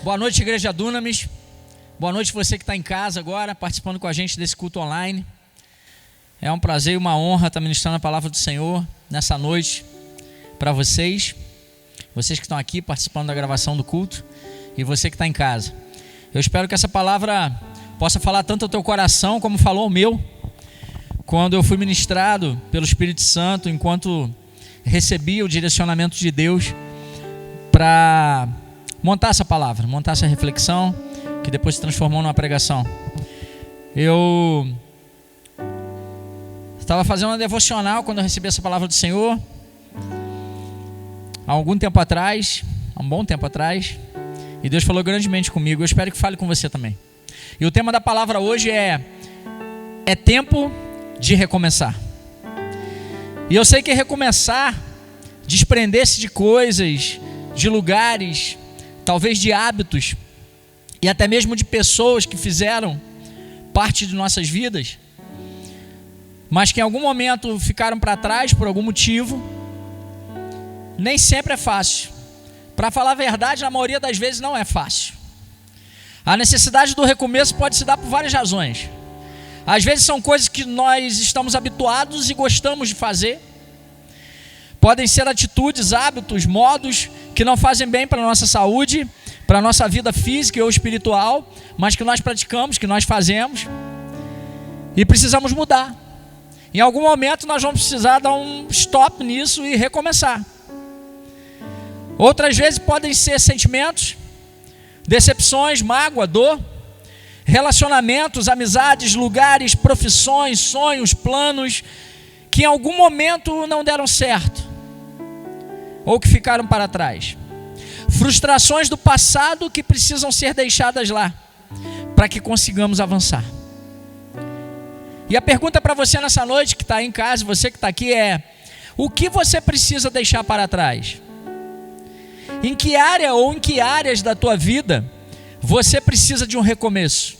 Boa noite, Igreja Dunamis. Boa noite você que está em casa agora, participando com a gente desse culto online. É um prazer e uma honra estar ministrando a palavra do Senhor nessa noite para vocês. Vocês que estão aqui participando da gravação do culto e você que está em casa. Eu espero que essa palavra possa falar tanto ao teu coração como falou ao meu, quando eu fui ministrado pelo Espírito Santo, enquanto recebia o direcionamento de Deus para montar essa palavra, montar essa reflexão, que depois se transformou numa pregação. Eu estava fazendo uma devocional quando eu recebi essa palavra do Senhor, há algum tempo atrás, há um bom tempo atrás, e Deus falou grandemente comigo. Eu espero que fale com você também. E o tema da palavra hoje é tempo de recomeçar. E eu sei que recomeçar, desprender-se de coisas, de lugares, talvez de hábitos, e até mesmo de pessoas que fizeram parte de nossas vidas, mas que em algum momento ficaram para trás por algum motivo, nem sempre é fácil. Para falar a verdade, na maioria das vezes não é fácil. A necessidade do recomeço pode se dar por várias razões. Às vezes são coisas que nós estamos habituados e gostamos de fazer. Podem ser atitudes, hábitos, modos que não fazem bem para a nossa saúde, para a nossa vida física ou espiritual, mas que nós praticamos, que nós fazemos e precisamos mudar. Em algum momento nós vamos precisar dar um stop nisso e recomeçar. Outras vezes podem ser sentimentos, decepções, mágoa, dor, relacionamentos, amizades, lugares, profissões, sonhos, planos que em algum momento não deram certo ou que ficaram para trás. Frustrações do passado que precisam ser deixadas lá para que consigamos avançar. E a pergunta para você nessa noite que está aí em casa, você que está aqui, é: o que você precisa deixar para trás? Em que área ou em que áreas da tua vida você precisa de um recomeço?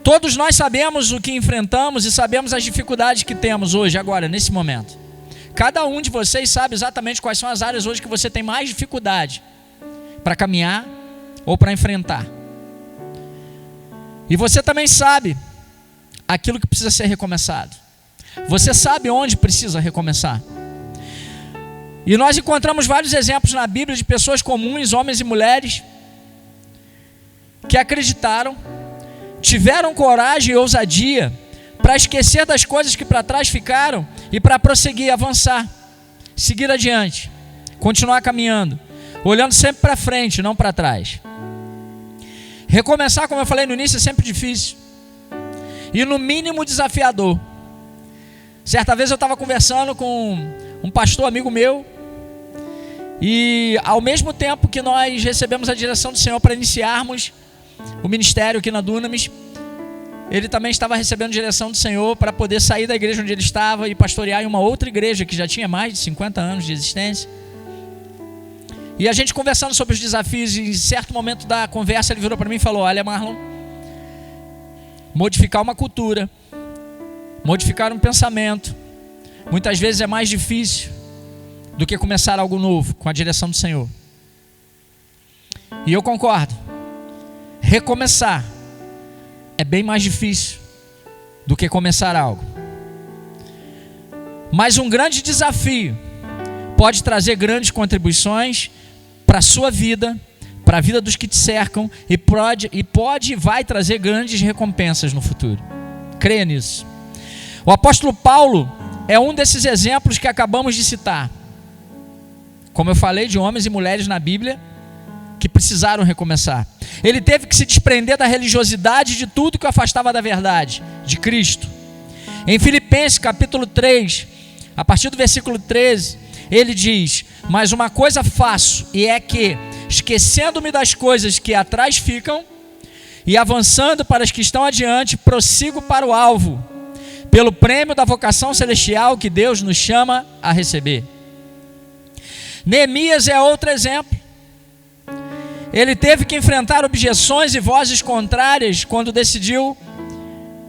Todos nós sabemos o que enfrentamos e sabemos as dificuldades que temos hoje, agora, nesse momento. Cada um de vocês sabe exatamente quais são as áreas hoje que você tem mais dificuldade para caminhar ou para enfrentar. E você também sabe aquilo que precisa ser recomeçado. Você sabe onde precisa recomeçar. E nós encontramos vários exemplos na Bíblia de pessoas comuns, homens e mulheres, que acreditaram, tiveram coragem e ousadia para esquecer das coisas que para trás ficaram e para prosseguir, avançar, seguir adiante, continuar caminhando, olhando sempre para frente, não para trás. Recomeçar, como eu falei no início, é sempre difícil e no mínimo desafiador. Certa vez eu estava conversando com um pastor amigo meu, e ao mesmo tempo que nós recebemos a direção do Senhor para iniciarmos o ministério aqui na Dunamis, ele também estava recebendo direção do Senhor para poder sair da igreja onde ele estava e pastorear em uma outra igreja que já tinha mais de 50 anos de existência. E a gente conversando sobre os desafios, e em certo momento da conversa ele virou para mim e falou: olha, Marlon, modificar uma cultura, modificar um pensamento, muitas vezes é mais difícil do que começar algo novo com a direção do Senhor. E eu concordo. Recomeçar é bem mais difícil do que começar algo. Mas um grande desafio pode trazer grandes contribuições para a sua vida, para a vida dos que te cercam, e vai trazer grandes recompensas no futuro. Creia nisso. O apóstolo Paulo é um desses exemplos que acabamos de citar. Como eu falei, de homens e mulheres na Bíblia que precisaram recomeçar. Ele teve que se desprender da religiosidade, de tudo que o afastava da verdade, de Cristo. Em Filipenses capítulo 3, a partir do versículo 13, ele diz: mas uma coisa faço, e é que, esquecendo-me das coisas que atrás ficam, e avançando para as que estão adiante, prossigo para o alvo, pelo prêmio da vocação celestial que Deus nos chama a receber. Neemias é outro exemplo. Ele teve que enfrentar objeções e vozes contrárias quando decidiu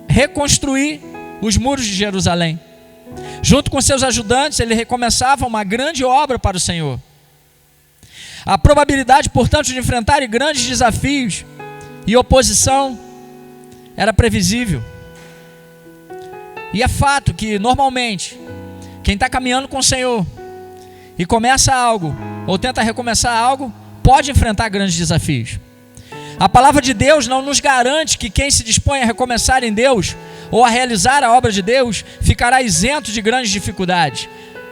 reconstruir os muros de Jerusalém. Junto com seus ajudantes, ele recomeçava uma grande obra para o Senhor. A probabilidade, portanto, de enfrentar grandes desafios e oposição era previsível. E é fato que, normalmente, quem está caminhando com o Senhor e começa algo, ou tenta recomeçar algo, pode enfrentar grandes desafios. A palavra de Deus não nos garante que quem se dispõe a recomeçar em Deus, ou a realizar a obra de Deus, ficará isento de grandes dificuldades.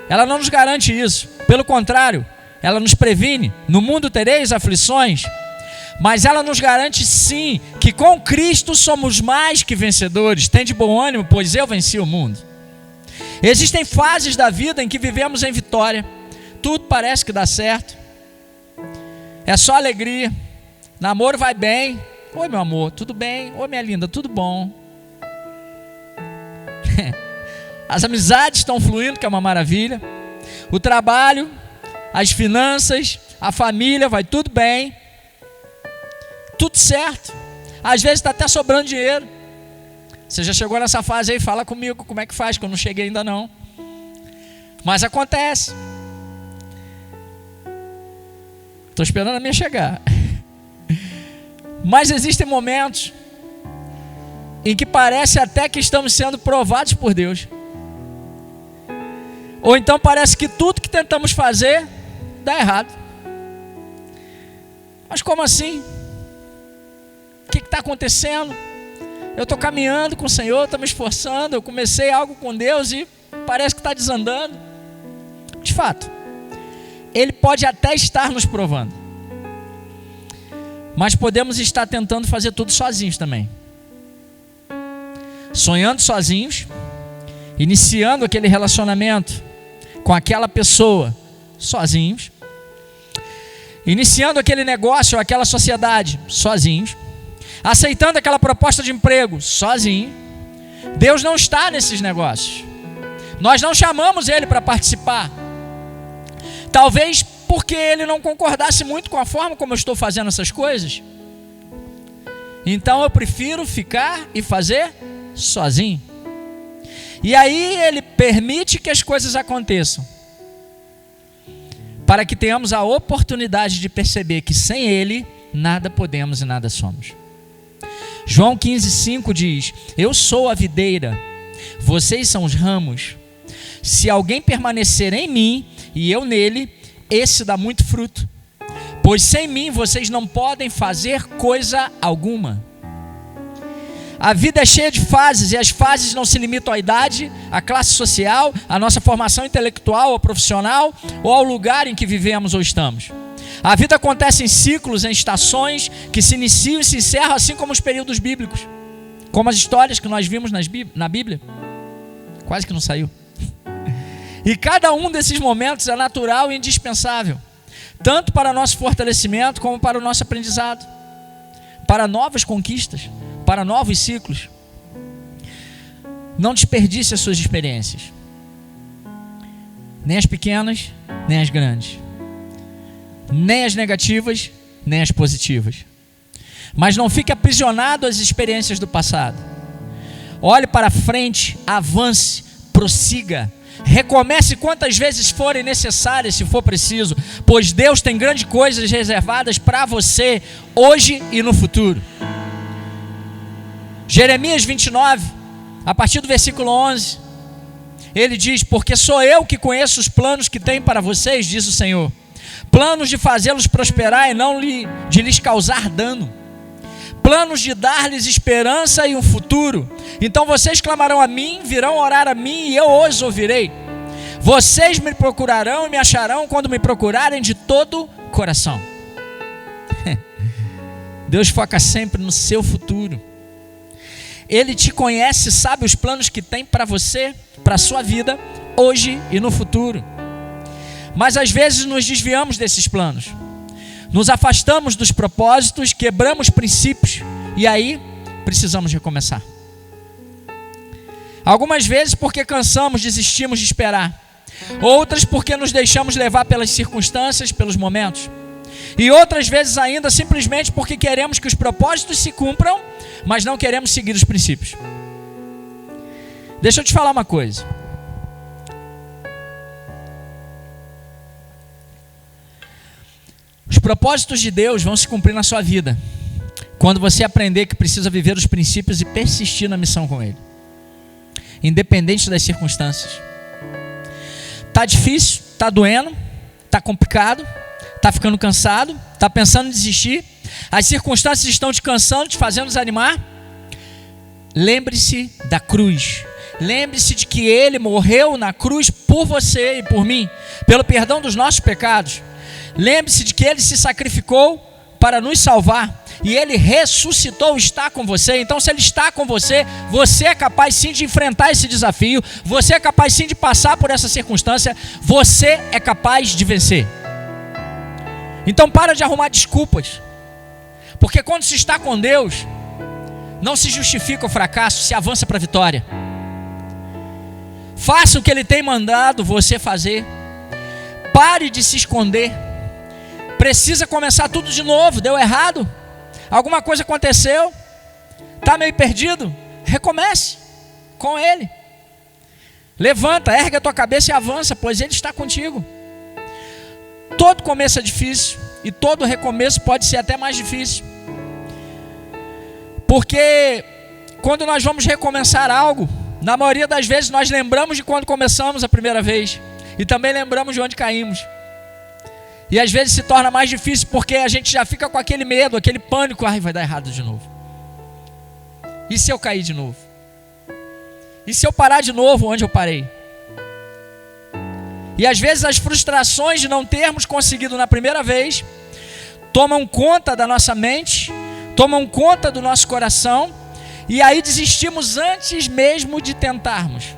Ela não nos garante isso. Pelo contrário, ela nos previne: no mundo tereis aflições. Mas ela nos garante sim que com Cristo somos mais que vencedores. Tende bom ânimo, pois eu venci o mundo. Existem fases da vida em que vivemos em vitória. Tudo parece que dá certo. É só alegria. Namoro vai bem. Oi, meu amor, tudo bem? Oi, minha linda, tudo bom? As amizades estão fluindo, que é uma maravilha. O trabalho, as finanças, a família, vai tudo bem. Tudo certo. Às vezes está até sobrando dinheiro. Você já chegou nessa fase aí? Fala comigo como é que faz, que eu não cheguei ainda não. Mas acontece. Estou esperando a minha chegar. Mas existem momentos em que parece até que estamos sendo provados por Deus. Ou então parece que tudo que tentamos fazer dá errado. Mas como assim? O que está acontecendo? Eu estou caminhando com o Senhor, estou me esforçando, eu comecei algo com Deus e parece que está desandando. De fato, Ele pode até estar nos provando, mas podemos estar tentando fazer tudo sozinhos também. Sonhando sozinhos, iniciando aquele relacionamento com aquela pessoa sozinhos, iniciando aquele negócio ou aquela sociedade sozinhos, aceitando aquela proposta de emprego sozinho. Deus não está nesses negócios. Nós não chamamos Ele para participar. Talvez porque Ele não concordasse muito com a forma como eu estou fazendo essas coisas. Então eu prefiro ficar e fazer sozinho. E aí Ele permite que as coisas aconteçam, para que tenhamos a oportunidade de perceber que sem Ele nada podemos e nada somos. João 15,5 diz: eu sou a videira, vocês são os ramos. Se alguém permanecer em mim e eu nele, esse dá muito fruto, pois sem mim vocês não podem fazer coisa alguma. A vida é cheia de fases, e as fases não se limitam à idade, à classe social, à nossa formação intelectual ou profissional, ou ao lugar em que vivemos ou estamos. A vida acontece em ciclos, em estações, que se iniciam e se encerram, assim como os períodos bíblicos, como as histórias que nós vimos na Bíblia. Quase que não saiu. E cada um desses momentos é natural e indispensável, tanto para nosso fortalecimento como para o nosso aprendizado, para novas conquistas, para novos ciclos. Não desperdice as suas experiências, nem as pequenas, nem as grandes, nem as negativas, nem as positivas. Mas não fique aprisionado às experiências do passado. Olhe para frente, avance, prossiga, recomece quantas vezes forem necessárias, se for preciso, pois Deus tem grandes coisas reservadas para você hoje e no futuro. Jeremias 29, a partir do versículo 11, ele diz: porque sou eu que conheço os planos que tenho para vocês, diz o Senhor, planos de fazê-los prosperar e não de lhes causar dano, planos de dar-lhes esperança e um futuro. Então vocês clamarão a mim, virão orar a mim e eu os ouvirei. Vocês me procurarão e me acharão quando me procurarem de todo o coração. Deus foca sempre no seu futuro. Ele te conhece, sabe os planos que tem para você, para a sua vida, hoje e no futuro. Mas às vezes nos desviamos desses planos, nos afastamos dos propósitos, quebramos princípios e aí precisamos recomeçar. Algumas vezes porque cansamos, desistimos de esperar. Outras porque nos deixamos levar pelas circunstâncias, pelos momentos. E outras vezes ainda simplesmente porque queremos que os propósitos se cumpram, mas não queremos seguir os princípios. Deixa eu te falar uma coisa. propósitos de Deus vão se cumprir na sua vida quando você aprender que precisa viver os princípios e persistir na missão com Ele, independente das circunstâncias. Tá difícil, tá doendo, tá complicado, tá ficando cansado, tá pensando em desistir, as circunstâncias estão te cansando, te fazendo desanimar. Lembre-se da cruz. Lembre-se de que Ele morreu na cruz por você e por mim, pelo perdão dos nossos pecados. Lembre-se de que Ele se sacrificou para nos salvar e Ele ressuscitou, está com você. Então, se Ele está com você, você é capaz sim de enfrentar esse desafio, você é capaz sim de passar por essa circunstância, você é capaz de vencer. Então, para de arrumar desculpas, porque quando se está com Deus, não se justifica o fracasso, se avança para a vitória. Faça o que Ele tem mandado você fazer. Pare de se esconder. Precisa começar tudo de novo. Deu errado? Alguma coisa aconteceu? Está meio perdido? Recomece com Ele. Levanta, ergue a tua cabeça e avança, pois Ele está contigo. Todo começo é difícil e todo recomeço pode ser até mais difícil. Porque quando nós vamos recomeçar algo, na maioria das vezes nós lembramos de quando começamos a primeira vez e também lembramos de onde caímos. E às vezes se torna mais difícil porque a gente já fica com aquele medo, aquele pânico. Ai, vai dar errado de novo. E se eu cair de novo? E se eu parar de novo onde eu parei? E às vezes as frustrações de não termos conseguido na primeira vez tomam conta da nossa mente, tomam conta do nosso coração, e aí desistimos antes mesmo de tentarmos.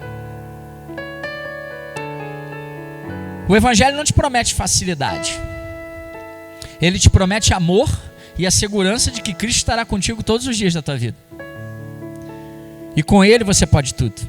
O Evangelho não te promete facilidade. Ele te promete amor e a segurança de que Cristo estará contigo todos os dias da tua vida. E com Ele você pode tudo.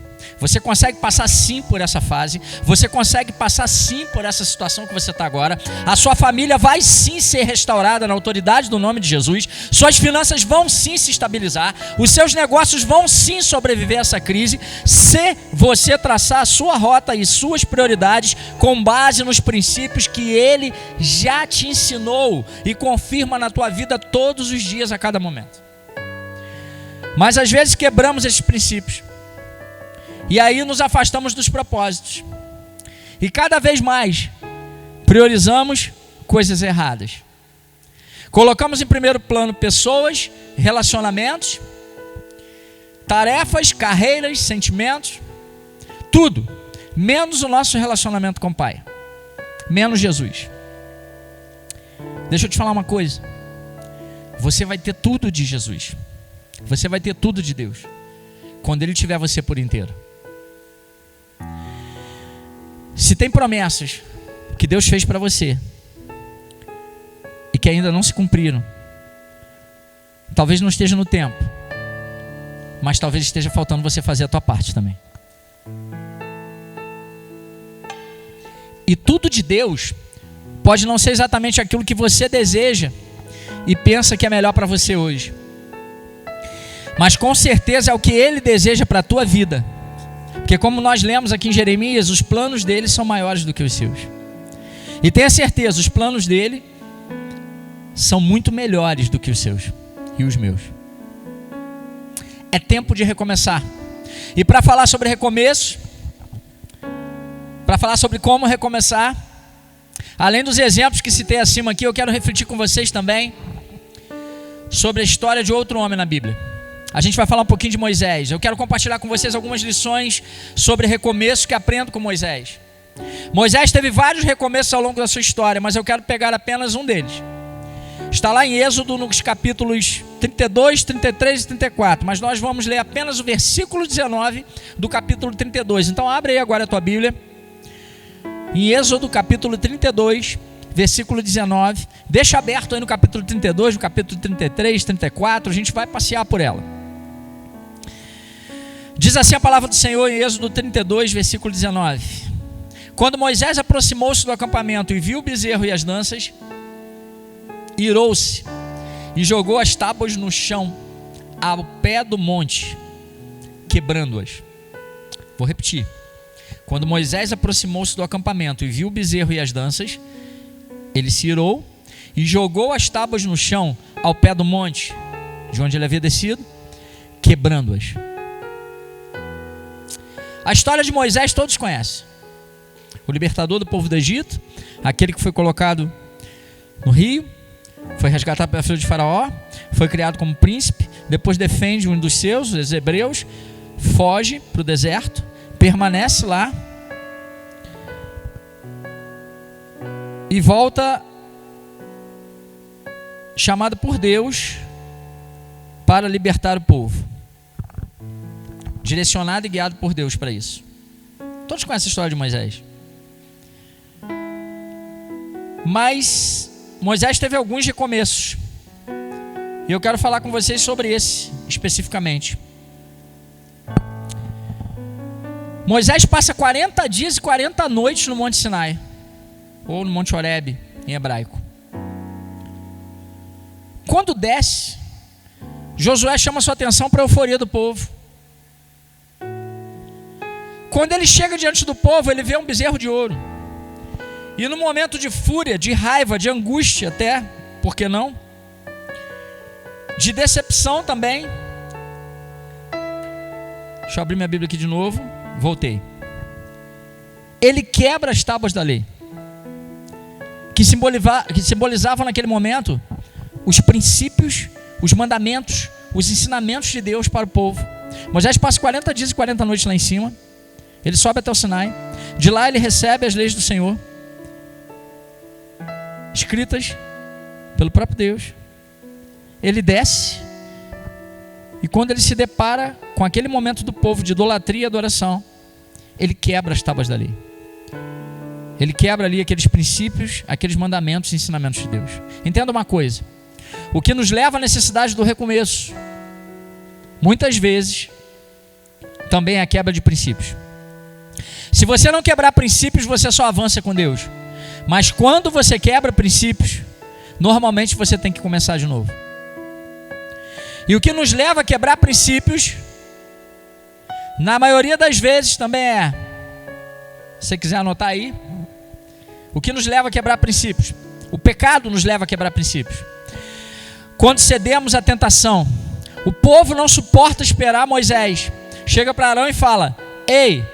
Você consegue passar sim por essa fase. Você consegue passar sim por essa situação que você está agora. A sua família vai sim ser restaurada na autoridade do nome de Jesus. Suas finanças vão sim se estabilizar. Os seus negócios vão sim sobreviver a essa crise, se você traçar a sua rota e suas prioridades com base nos princípios que Ele já te ensinou e confirma na tua vida todos os dias, a cada momento. Mas às vezes quebramos esses princípios e aí nos afastamos dos propósitos. E cada vez mais priorizamos coisas erradas. Colocamos em primeiro plano pessoas, relacionamentos, tarefas, carreiras, sentimentos, tudo, menos o nosso relacionamento com o Pai, menos Jesus. Deixa eu te falar uma coisa. Você vai ter tudo de Jesus. Você vai ter tudo de Deus quando Ele tiver você por inteiro. Se tem promessas que Deus fez para você e que ainda não se cumpriram, talvez não esteja no tempo, mas talvez esteja faltando você fazer a tua parte também. E tudo de Deus pode não ser exatamente aquilo que você deseja e pensa que é melhor para você hoje, mas com certeza é o que Ele deseja para a tua vida. Porque como nós lemos aqui em Jeremias, os planos dele são maiores do que os seus. E tenha certeza, os planos dele são muito melhores do que os seus e os meus. É tempo de recomeçar. E para falar sobre recomeço, para falar sobre como recomeçar, além dos exemplos que citei acima aqui, eu quero refletir com vocês também sobre a história de outro homem na Bíblia. A gente vai falar um pouquinho de Moisés. Eu quero compartilhar com vocês algumas lições sobre recomeço que aprendo com Moisés. Moisés teve vários recomeços ao longo da sua história, mas eu quero pegar apenas um deles. Está lá em Êxodo, nos capítulos 32, 33 e 34. Mas nós vamos ler apenas o versículo 19 do capítulo 32. Então abre aí agora a tua Bíblia. Em Êxodo, capítulo 32, versículo 19. Deixa aberto aí no capítulo 32, no capítulo 33, 34. A gente vai passear por ela. Diz assim a palavra do Senhor em Êxodo 32, versículo 19. Quando Moisés aproximou-se do acampamento e viu o bezerro e as danças, irou-se e jogou as tábuas no chão, ao pé do monte, quebrando-as. Vou repetir. Quando Moisés aproximou-se do acampamento e viu o bezerro e as danças, ele se irou e jogou as tábuas no chão ao pé do monte, de onde ele havia descido, quebrando-as. A história de Moisés todos conhecem. O libertador do povo do Egito, aquele que foi colocado no rio, foi resgatado pela filha de Faraó, foi criado como príncipe, depois defende um dos seus, os hebreus, foge para o deserto, permanece lá e volta chamado por Deus para libertar o povo, direcionado e guiado por Deus para isso. Todos conhecem a história de Moisés. Mas Moisés teve alguns recomeços, e eu quero falar com vocês sobre esse especificamente. Moisés passa 40 dias e 40 noites no Monte Sinai, ou no Monte Horebe em hebraico. Quando desce, Josué chama sua atenção para a euforia do povo. Quando ele chega diante do povo, ele vê um bezerro de ouro. E no momento de fúria, de raiva, de angústia até, por que não? De decepção também. Deixa eu abrir minha Bíblia aqui de novo. Voltei. Ele quebra as tábuas da lei, que simbolizavam naquele momento os princípios, os mandamentos, os ensinamentos de Deus para o povo. Moisés passa 40 dias e 40 noites lá em cima. Ele sobe até o Sinai. De lá ele recebe as leis do Senhor, escritas pelo próprio Deus. Ele desce, e quando ele se depara com aquele momento do povo de idolatria e adoração, ele quebra as tábuas da lei. Ele quebra ali aqueles princípios, aqueles mandamentos e ensinamentos de Deus. Entenda uma coisa: o que nos leva à necessidade do recomeço, muitas vezes, também é a quebra de princípios. Se você não quebrar princípios, você só avança com Deus. Mas quando você quebra princípios, normalmente você tem que começar de novo. E o que nos leva a quebrar princípios, na maioria das vezes também é, se você quiser anotar aí, o que nos leva a quebrar princípios? O pecado nos leva a quebrar princípios. Quando cedemos à tentação, o povo não suporta esperar Moisés. Chega para Arão e fala: ei,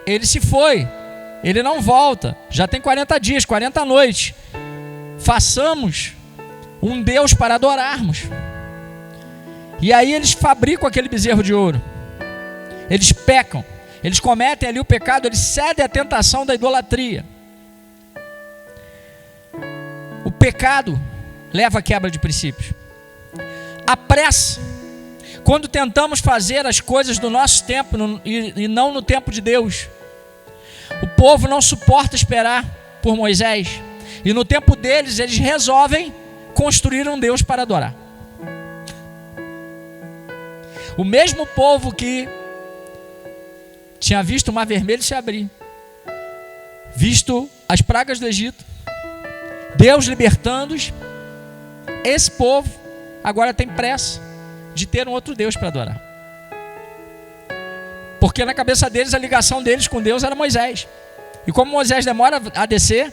ele se foi, ele não volta, já tem 40 dias, 40 noites, façamos um Deus para adorarmos. E aí eles fabricam aquele bezerro de ouro, eles pecam, eles cometem ali o pecado, eles cedem à tentação da idolatria. O pecado leva à quebra de princípios. A pressa, quando tentamos fazer as coisas do nosso tempo e não no tempo de Deus. O povo não suporta esperar por Moisés, e no tempo deles eles resolvem construir um Deus para adorar. O mesmo povo que tinha visto o Mar Vermelho se abrir, visto as pragas do Egito, Deus libertando-os, esse povo agora tem pressa de ter um outro Deus para adorar. Porque na cabeça deles, a ligação deles com Deus era Moisés. E como Moisés demora a descer,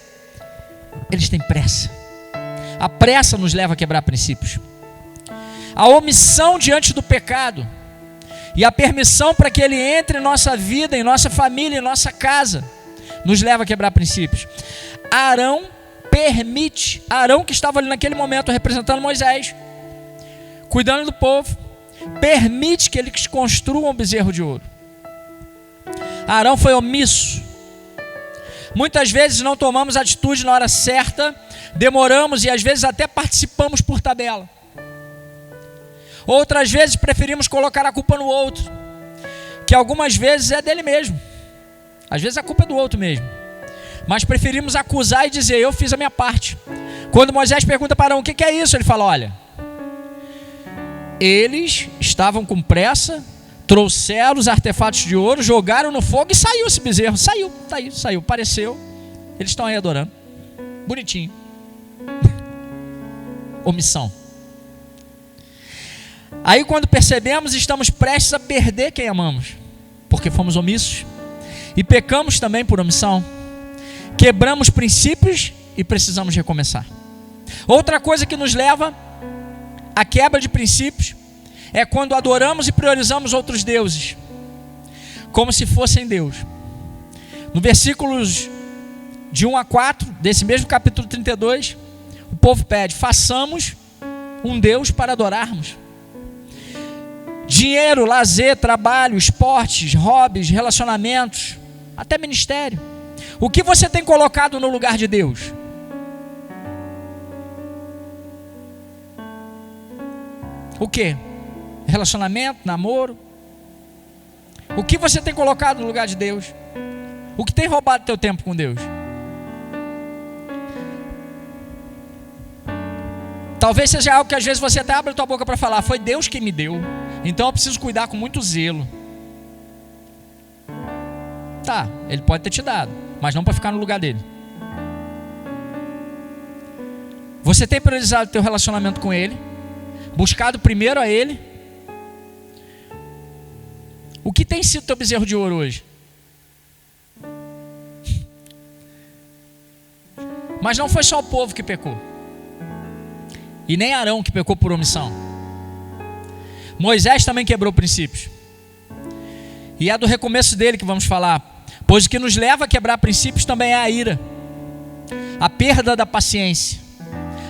eles têm pressa. A pressa nos leva a quebrar princípios. A omissão diante do pecado e a permissão para que ele entre em nossa vida, em nossa família, em nossa casa, nos leva a quebrar princípios. Arão que estava ali naquele momento representando Moisés, cuidando do povo, permite que eles construam um bezerro de ouro. Arão foi omisso. Muitas vezes não tomamos atitude na hora certa, demoramos e às vezes até participamos por tabela. Outras vezes preferimos colocar a culpa no outro, que algumas vezes é dele mesmo. Às vezes a culpa é do outro mesmo. Mas preferimos acusar e dizer: eu fiz a minha parte. Quando Moisés pergunta para Arão: o que é isso? Ele fala: olha, eles estavam com pressa, trouxeram os artefatos de ouro, jogaram no fogo e saiu esse bezerro. Saiu, tá aí, saiu, apareceu. Eles estão aí adorando. Bonitinho. Omissão. Aí quando percebemos, estamos prestes a perder quem amamos, porque fomos omissos. E pecamos também por omissão. Quebramos princípios e precisamos recomeçar. Outra coisa que nos leva à quebra de princípios é quando adoramos e priorizamos outros deuses, como se fossem Deus. No versículos de 1 a 4, desse mesmo capítulo 32, o povo pede: façamos um Deus para adorarmos. Dinheiro, lazer, trabalho, esportes, hobbies, relacionamentos, até ministério. O que você tem colocado no lugar de Deus? O que? Relacionamento, namoro? O que você tem colocado no lugar de Deus? O que tem roubado teu tempo com Deus? Talvez seja algo que às vezes você até abre a tua boca para falar: foi Deus que me deu, então eu preciso cuidar com muito zelo. Tá, Ele pode ter te dado, mas não para ficar no lugar dele. Você tem priorizado o teu relacionamento com Ele, buscado primeiro a Ele? O que tem sido teu bezerro de ouro hoje? Mas não foi só o povo que pecou, e nem Arão que pecou por omissão. Moisés também quebrou princípios, e é do recomeço dele que vamos falar, pois o que nos leva a quebrar princípios também é a ira, a perda da paciência,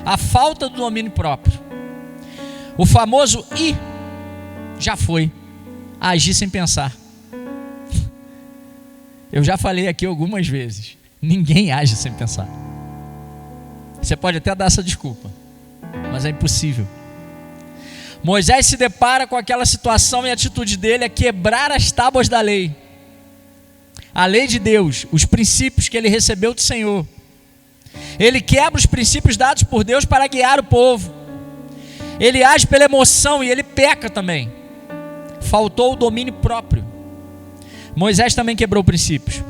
a falta do domínio próprio, o famoso "e já foi", agir sem pensar. Eu já falei aqui algumas vezes, ninguém age sem pensar. Você pode até dar essa desculpa, mas é impossível. Moisés se depara com aquela situação e a atitude dele é quebrar as tábuas da lei, a lei de Deus, os princípios que ele recebeu do Senhor. Ele quebra os princípios dados por Deus para guiar o povo. Ele age pela emoção e ele peca também. Faltou o domínio próprio. Moisés também quebrou princípios,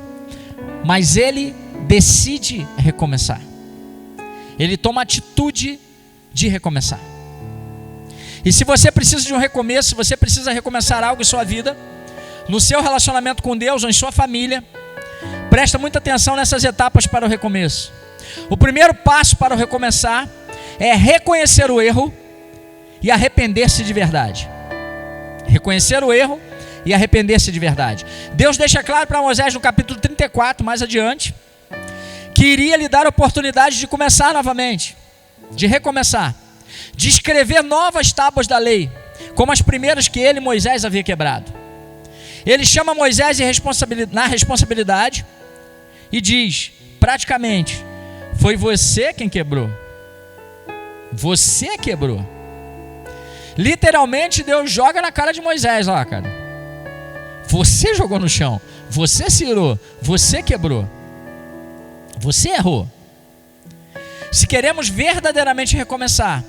mas ele decide recomeçar. Ele toma a atitude de recomeçar. E se você precisa de um recomeço, se você precisa recomeçar algo em sua vida, no seu relacionamento com Deus ou em sua família, presta muita atenção nessas etapas para o recomeço. O primeiro passo para o recomeçar é reconhecer o erro e arrepender-se de verdade. Reconhecer o erro e arrepender-se de verdade. Deus deixa claro para Moisés no capítulo 34, mais adiante, que iria lhe dar a oportunidade de começar novamente, de recomeçar, de escrever novas tábuas da lei, como as primeiras que ele, Moisés, havia quebrado. Ele chama Moisés na responsabilidade e diz, praticamente: foi você quem quebrou. Você quebrou. Literalmente Deus joga na cara de Moisés: ó, cara, você jogou no chão, você se irou, você quebrou, você errou. Se queremos verdadeiramente recomeçar,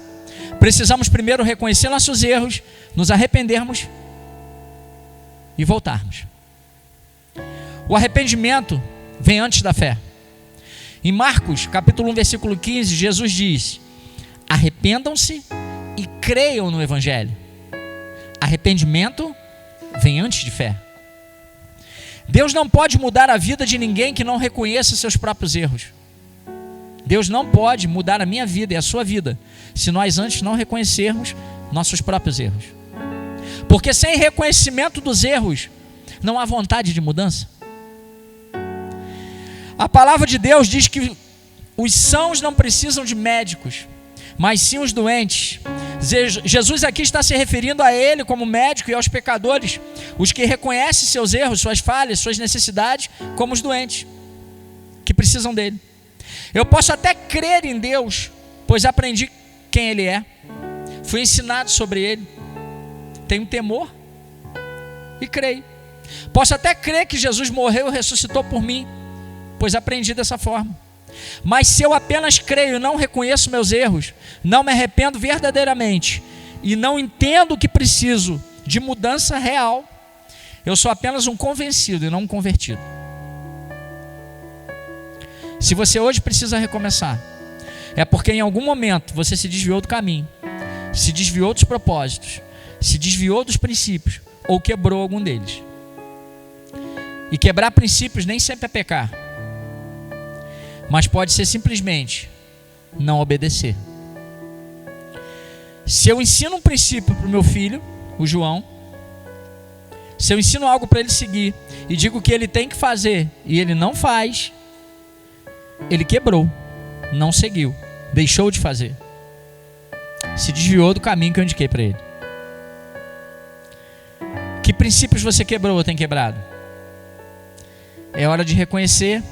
precisamos primeiro reconhecer nossos erros, nos arrependermos e voltarmos. O arrependimento vem antes da fé. Em Marcos, capítulo 1, versículo 15, Jesus diz: arrependam-se e creiam no Evangelho. Arrependimento vem antes de fé. Deus não pode mudar a vida de ninguém que não reconheça seus próprios erros. Deus não pode mudar a minha vida e a sua vida se nós antes não reconhecermos nossos próprios erros. Porque sem reconhecimento dos erros não há vontade de mudança. A palavra de Deus diz que os sãos não precisam de médicos, mas sim os doentes. Jesus aqui está se referindo a Ele como médico e aos pecadores, os que reconhecem seus erros, suas falhas, suas necessidades, como os doentes, que precisam dEle. Eu posso até crer em Deus, pois aprendi quem Ele é, fui ensinado sobre Ele, tenho temor e creio. Posso até crer que Jesus morreu e ressuscitou por mim, pois aprendi dessa forma. Mas se eu apenas creio e não reconheço meus erros, não me arrependo verdadeiramente e não entendo que preciso de mudança real, eu sou apenas um convencido e não um convertido. Se você hoje precisa recomeçar, é porque em algum momento você se desviou do caminho, se desviou dos propósitos, se desviou dos princípios ou quebrou algum deles. E quebrar princípios nem sempre é pecar, mas pode ser simplesmente não obedecer. Se eu ensino um princípio para o meu filho, o João, se eu ensino algo para ele seguir e digo que ele tem que fazer e ele não faz, ele quebrou, não seguiu, deixou de fazer, se desviou do caminho que eu indiquei para ele. Que princípios você quebrou ou tem quebrado? É hora de reconhecer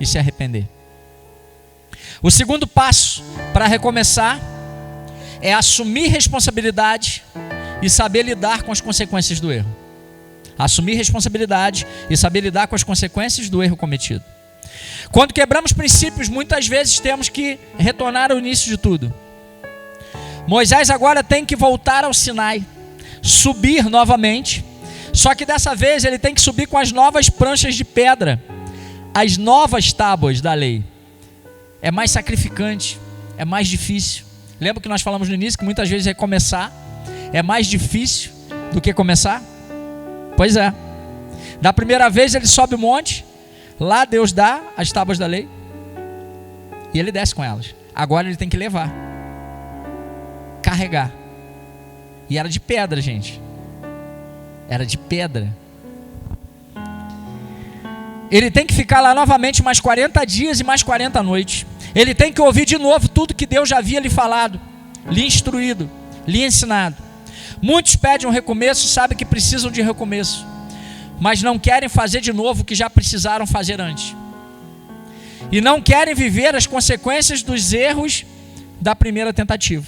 e se arrepender. O segundo passo para recomeçar é assumir responsabilidade e saber lidar com as consequências do erro. Assumir responsabilidade e saber lidar com as consequências do erro cometido. Quando quebramos princípios, muitas vezes temos que retornar ao início de tudo. Moisés agora tem que voltar ao Sinai, subir novamente, só que dessa vez ele tem que subir com as novas pranchas de pedra, as novas tábuas da lei. É mais sacrificante, é mais difícil. Lembra que nós falamos no início que muitas vezes recomeçar é mais difícil do que começar? Pois é. Da primeira vez ele sobe o monte, lá Deus dá as tábuas da lei e ele desce com elas. Agora ele tem que levar, carregar. E era de pedra, gente. Era de pedra. Ele tem que ficar lá novamente mais 40 dias e mais 40 noites. Ele tem que ouvir de novo tudo que Deus já havia lhe falado, lhe instruído, lhe ensinado. Muitos pedem um recomeço, sabem que precisam de recomeço, mas não querem fazer de novo o que já precisaram fazer antes. E não querem viver as consequências dos erros da primeira tentativa.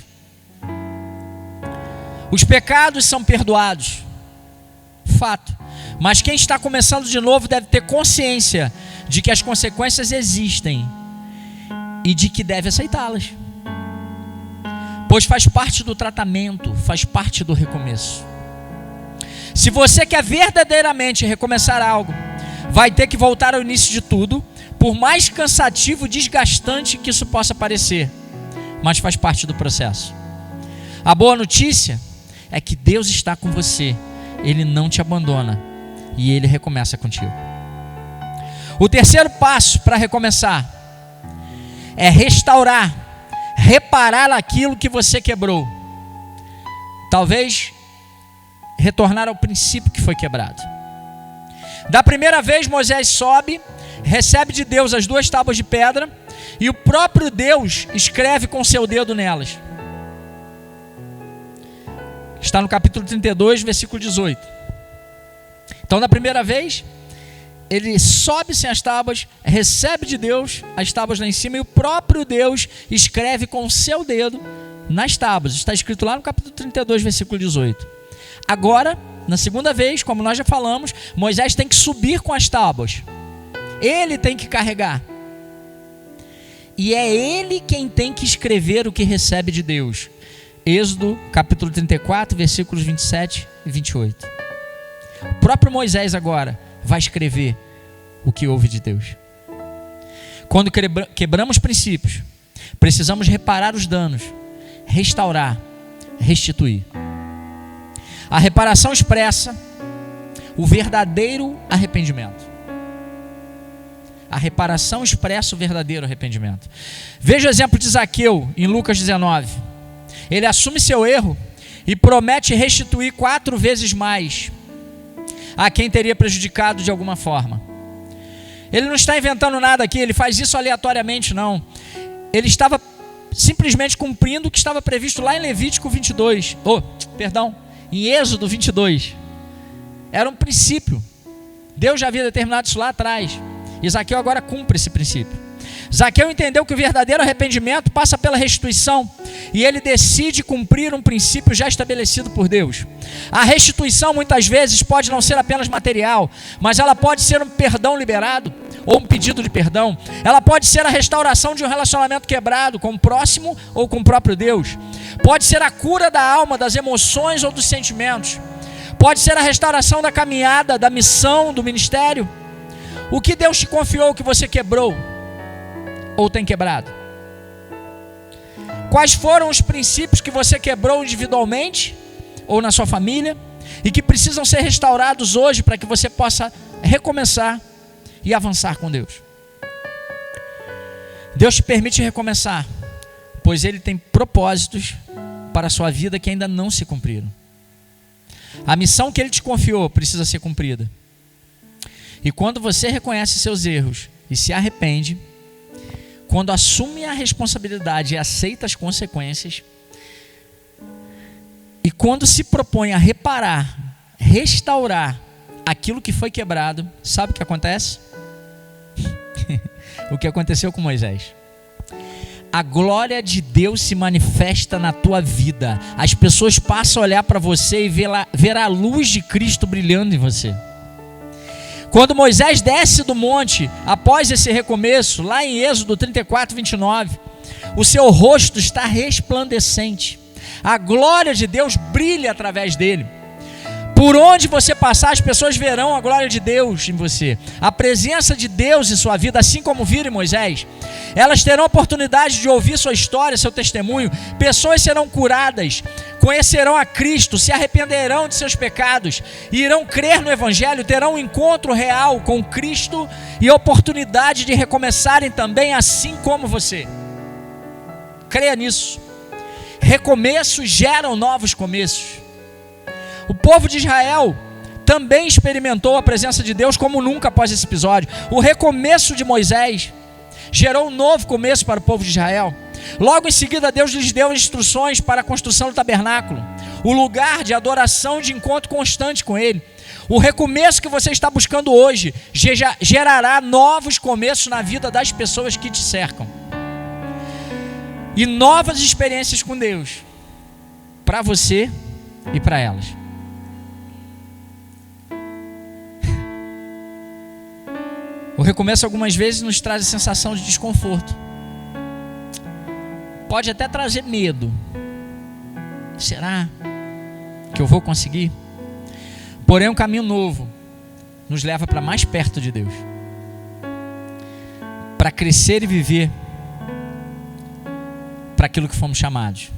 Os pecados são perdoados, fato. Mas quem está começando de novo deve ter consciência de que as consequências existem e de que deve aceitá-las, pois faz parte do tratamento, faz parte do recomeço. Se você quer verdadeiramente recomeçar algo, vai ter que voltar ao início de tudo, por mais cansativo e desgastante que isso possa parecer, mas faz parte do processo. A boa notícia é que Deus está com você, Ele não te abandona e Ele recomeça contigo. O terceiro passo para recomeçar é restaurar, reparar aquilo que você quebrou. Talvez retornar ao princípio que foi quebrado. Da primeira vez Moisés sobe, recebe de Deus as duas tábuas de pedra e o próprio Deus escreve com seu dedo nelas. Está no capítulo 32, versículo 18. Então, da primeira vez, ele sobe sem as tábuas, recebe de Deus as tábuas lá em cima e o próprio Deus escreve com o seu dedo nas tábuas. Está escrito lá no capítulo 32, versículo 18. Agora, na segunda vez, como nós já falamos, Moisés tem que subir com as tábuas. Ele tem que carregar. E é ele quem tem que escrever o que recebe de Deus. Êxodo, capítulo 34, versículos 27 e 28. O próprio Moisés agora vai escrever o que ouve de Deus. Quando quebramos princípios, precisamos reparar os danos, restaurar, restituir. A reparação expressa o verdadeiro arrependimento. A reparação expressa o verdadeiro arrependimento. Veja o exemplo de Zaqueu em Lucas 19. Ele assume seu erro e promete restituir 4 vezes mais a quem teria prejudicado de alguma forma. Ele não está inventando nada aqui, ele faz isso aleatoriamente, não. Ele estava simplesmente cumprindo o que estava previsto lá em Levítico 22. Em Êxodo 22. Era um princípio. Deus já havia determinado isso lá atrás. E Zaqueu agora cumpre esse princípio. Zaqueu entendeu que o verdadeiro arrependimento passa pela restituição e ele decide cumprir um princípio já estabelecido por Deus. A restituição muitas vezes pode não ser apenas material, mas ela pode ser um perdão liberado ou um pedido de perdão. Ela pode ser a restauração de um relacionamento quebrado com o próximo ou com o próprio Deus. Pode ser a cura da alma, das emoções ou dos sentimentos. Pode ser a restauração da caminhada, da missão, do ministério. O que Deus te confiou que você quebrou ou tem quebrado? Quais foram os princípios que você quebrou individualmente ou na sua família e que precisam ser restaurados hoje para que você possa recomeçar e avançar com Deus? Deus te permite recomeçar, pois Ele tem propósitos para a sua vida que ainda não se cumpriram. A missão que Ele te confiou precisa ser cumprida. E quando você reconhece seus erros e se arrepende, quando assume a responsabilidade e aceita as consequências, e quando se propõe a reparar, restaurar aquilo que foi quebrado, sabe o que acontece? O que aconteceu com Moisés. A glória de Deus se manifesta na tua vida. As pessoas passam a olhar para você e ver a luz de Cristo brilhando em você. Quando Moisés desce do monte, após esse recomeço, lá em Êxodo 34, 29, o seu rosto está resplandecente. A glória de Deus brilha através dele. Por onde você passar, as pessoas verão a glória de Deus em você. A presença de Deus em sua vida, assim como viram em Moisés. Elas terão oportunidade de ouvir sua história, seu testemunho. Pessoas serão curadas, conhecerão a Cristo, se arrependerão de seus pecados, irão crer no Evangelho, terão um encontro real com Cristo e a oportunidade de recomeçarem também assim como você. Creia nisso. Recomeços geram novos começos. O povo de Israel também experimentou a presença de Deus como nunca após esse episódio. O recomeço de Moisés gerou um novo começo para o povo de Israel. Logo em seguida, Deus lhes deu instruções para a construção do tabernáculo, o lugar de adoração, de encontro constante com Ele. O recomeço que você está buscando hoje gerará novos começos na vida das pessoas que te cercam. E novas experiências com Deus, para você e para elas. O recomeço algumas vezes nos traz a sensação de desconforto. Pode até trazer medo. Será que eu vou conseguir? Porém, um caminho novo nos leva para mais perto de Deus, para crescer e viver para aquilo que fomos chamados.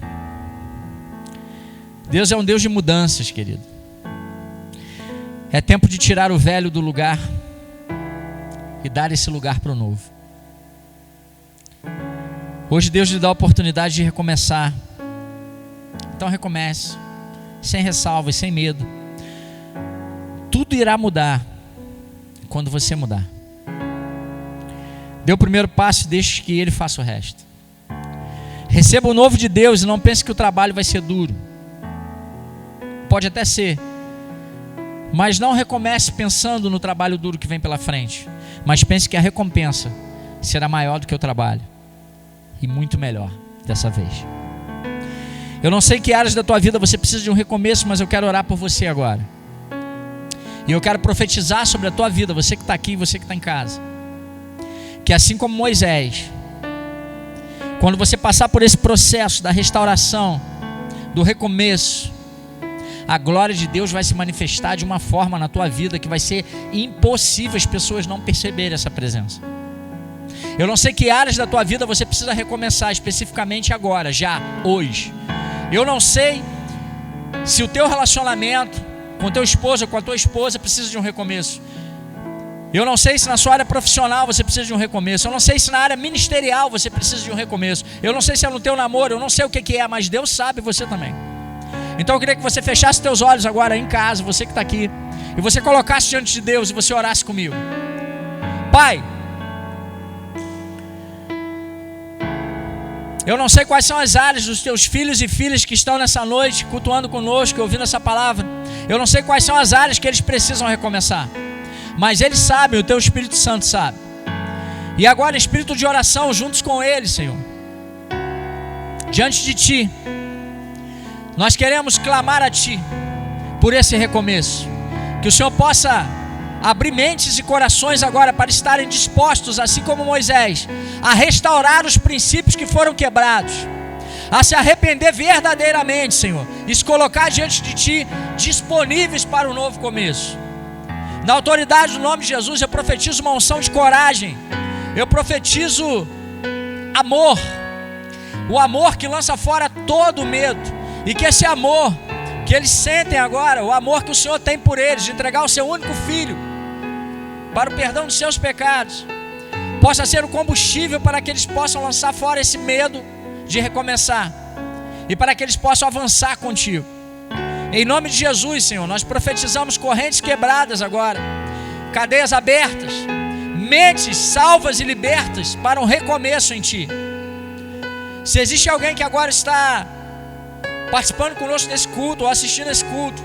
Deus é um Deus de mudanças, querido. É tempo de tirar o velho do lugar e dar esse lugar para o novo. Hoje Deus lhe dá a oportunidade de recomeçar. Então recomece, sem ressalvas, sem medo. Tudo irá mudar quando você mudar. Dê o primeiro passo e deixe que Ele faça o resto. Receba o novo de Deus e não pense que o trabalho vai ser duro. Pode até ser, mas não recomece pensando no trabalho duro que vem pela frente. Mas pense que a recompensa será maior do que o trabalho. E muito melhor dessa vez. Eu não sei em que áreas da tua vida você precisa de um recomeço, mas eu quero orar por você agora. E eu quero profetizar sobre a tua vida, você que está aqui e você que está em casa. Que assim como Moisés, quando você passar por esse processo da restauração, do recomeço, a glória de Deus vai se manifestar de uma forma na tua vida que vai ser impossível as pessoas não perceberem essa presença. Eu não sei que áreas da tua vida você precisa recomeçar especificamente agora, já, hoje. Eu não sei se o teu relacionamento com teu esposo ou com a tua esposa precisa de um recomeço. Eu não sei se na sua área profissional você precisa de um recomeço. Eu não sei se na área ministerial você precisa de um recomeço. Eu não sei se é no teu namoro, eu não sei o que é, mas Deus sabe, você também. Então eu queria que você fechasse teus olhos agora em casa, você que está aqui, e você colocasse diante de Deus e você orasse comigo. Pai, eu não sei quais são as áreas dos teus filhos e filhas que estão nessa noite cultuando conosco, ouvindo essa palavra. Eu não sei quais são as áreas que eles precisam recomeçar, mas eles sabem, o teu Espírito Santo sabe. E agora, espírito de oração, juntos com eles, Senhor, diante de Ti, nós queremos clamar a Ti por esse recomeço. Que o Senhor possa abrir mentes e corações agora para estarem dispostos, assim como Moisés, a restaurar os princípios que foram quebrados, a se arrepender verdadeiramente, Senhor, e se colocar diante de Ti, disponíveis para um novo começo. Na autoridade do nome de Jesus, eu profetizo uma unção de coragem, eu profetizo amor, o amor que lança fora todo o medo, e que esse amor que eles sentem agora, o amor que o Senhor tem por eles, de entregar o seu único filho para o perdão dos seus pecados, possa ser o combustível para que eles possam lançar fora esse medo de recomeçar e para que eles possam avançar contigo. Em nome de Jesus, Senhor, nós profetizamos correntes quebradas agora, cadeias abertas, mentes salvas e libertas para um recomeço em Ti. Se existe alguém que agora está participando conosco desse culto, ou assistindo esse culto,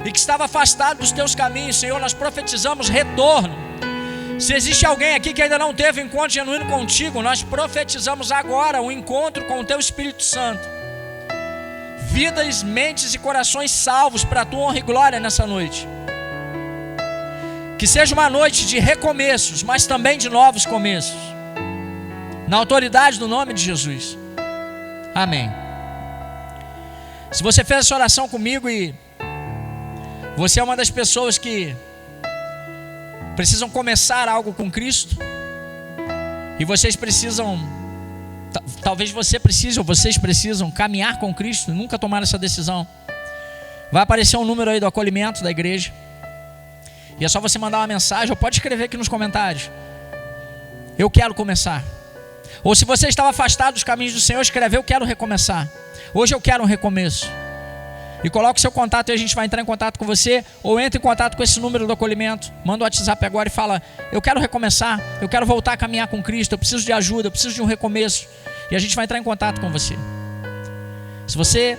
e que estava afastado dos Teus caminhos, Senhor, nós profetizamos retorno. Se existe alguém aqui que ainda não teve um encontro genuíno contigo, nós profetizamos agora um encontro com o Teu Espírito Santo. Vidas, mentes e corações salvos para a Tua honra e glória nessa noite. Que seja uma noite de recomeços, mas também de novos começos, na autoridade do nome de Jesus. Amém. Se você fez essa oração comigo e você é uma das pessoas que precisam começar algo com Cristo, e vocês precisam, talvez você precise, ou vocês precisam caminhar com Cristo, nunca tomaram essa decisão, vai aparecer um número aí do acolhimento da igreja, e é só você mandar uma mensagem, ou pode escrever aqui nos comentários: eu quero começar. Ou se você estava afastado dos caminhos do Senhor, escreve: eu quero recomeçar, hoje eu quero um recomeço. E coloque o seu contato e a gente vai entrar em contato com você, ou entre em contato com esse número do acolhimento, manda o WhatsApp agora e fala: eu quero recomeçar, eu quero voltar a caminhar com Cristo, eu preciso de ajuda, eu preciso de um recomeço. E a gente vai entrar em contato com você. Se você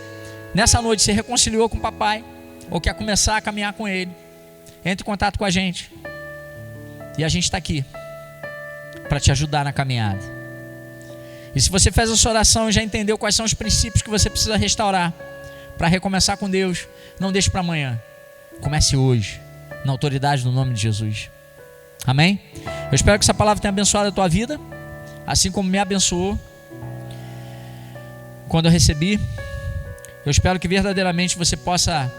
nessa noite se reconciliou com o papai, ou quer começar a caminhar com ele, entre em contato com a gente, e a gente está aqui para te ajudar na caminhada. E se você fez essa oração e já entendeu quais são os princípios que você precisa restaurar para recomeçar com Deus, não deixe para amanhã, comece hoje, na autoridade do nome de Jesus. Amém? Eu espero que essa palavra tenha abençoado a tua vida, assim como me abençoou quando eu recebi. Eu espero que verdadeiramente você possa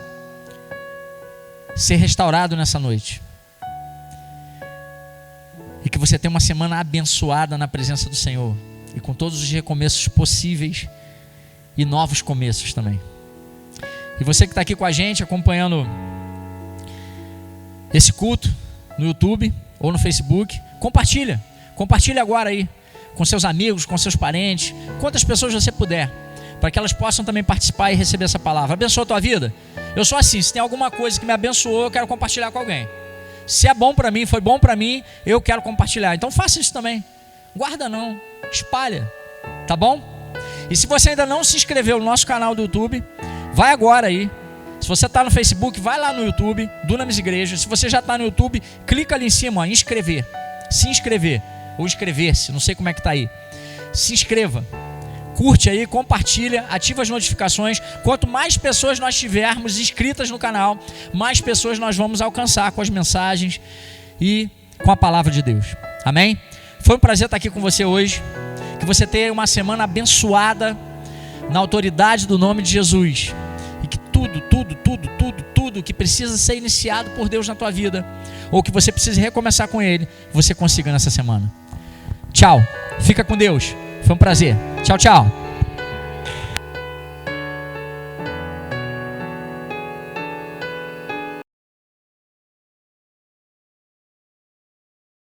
ser restaurado nessa noite, e que você tenha uma semana abençoada na presença do Senhor, e com todos os recomeços possíveis e novos começos também. E você que está aqui com a gente, acompanhando esse culto no YouTube ou no Facebook, compartilha agora aí com seus amigos, com seus parentes, quantas pessoas você puder, para que elas possam também participar e receber essa palavra. Abençoa a tua vida? Eu sou assim, se tem alguma coisa que me abençoou, eu quero compartilhar com alguém. Se é bom para mim, foi bom para mim, eu quero compartilhar. Então faça isso também, guarda não, espalha, tá bom? E se você ainda não se inscreveu no nosso canal do YouTube, vai agora aí. Se você está no Facebook, vai lá no YouTube, Dunamis Igreja. Se você já está no YouTube, clica ali em cima, ó, inscrever. Se inscrever, ou inscrever-se, não sei como é que está aí. Se inscreva, curte aí, compartilha, ativa as notificações. Quanto mais pessoas nós tivermos inscritas no canal, mais pessoas nós vamos alcançar com as mensagens e com a palavra de Deus. Amém? Foi um prazer estar aqui com você hoje. Que você tenha uma semana abençoada na autoridade do nome de Jesus. E que tudo que precisa ser iniciado por Deus na tua vida, ou que você precise recomeçar com Ele, você consiga nessa semana. Tchau, fica com Deus, foi um prazer. Tchau, tchau.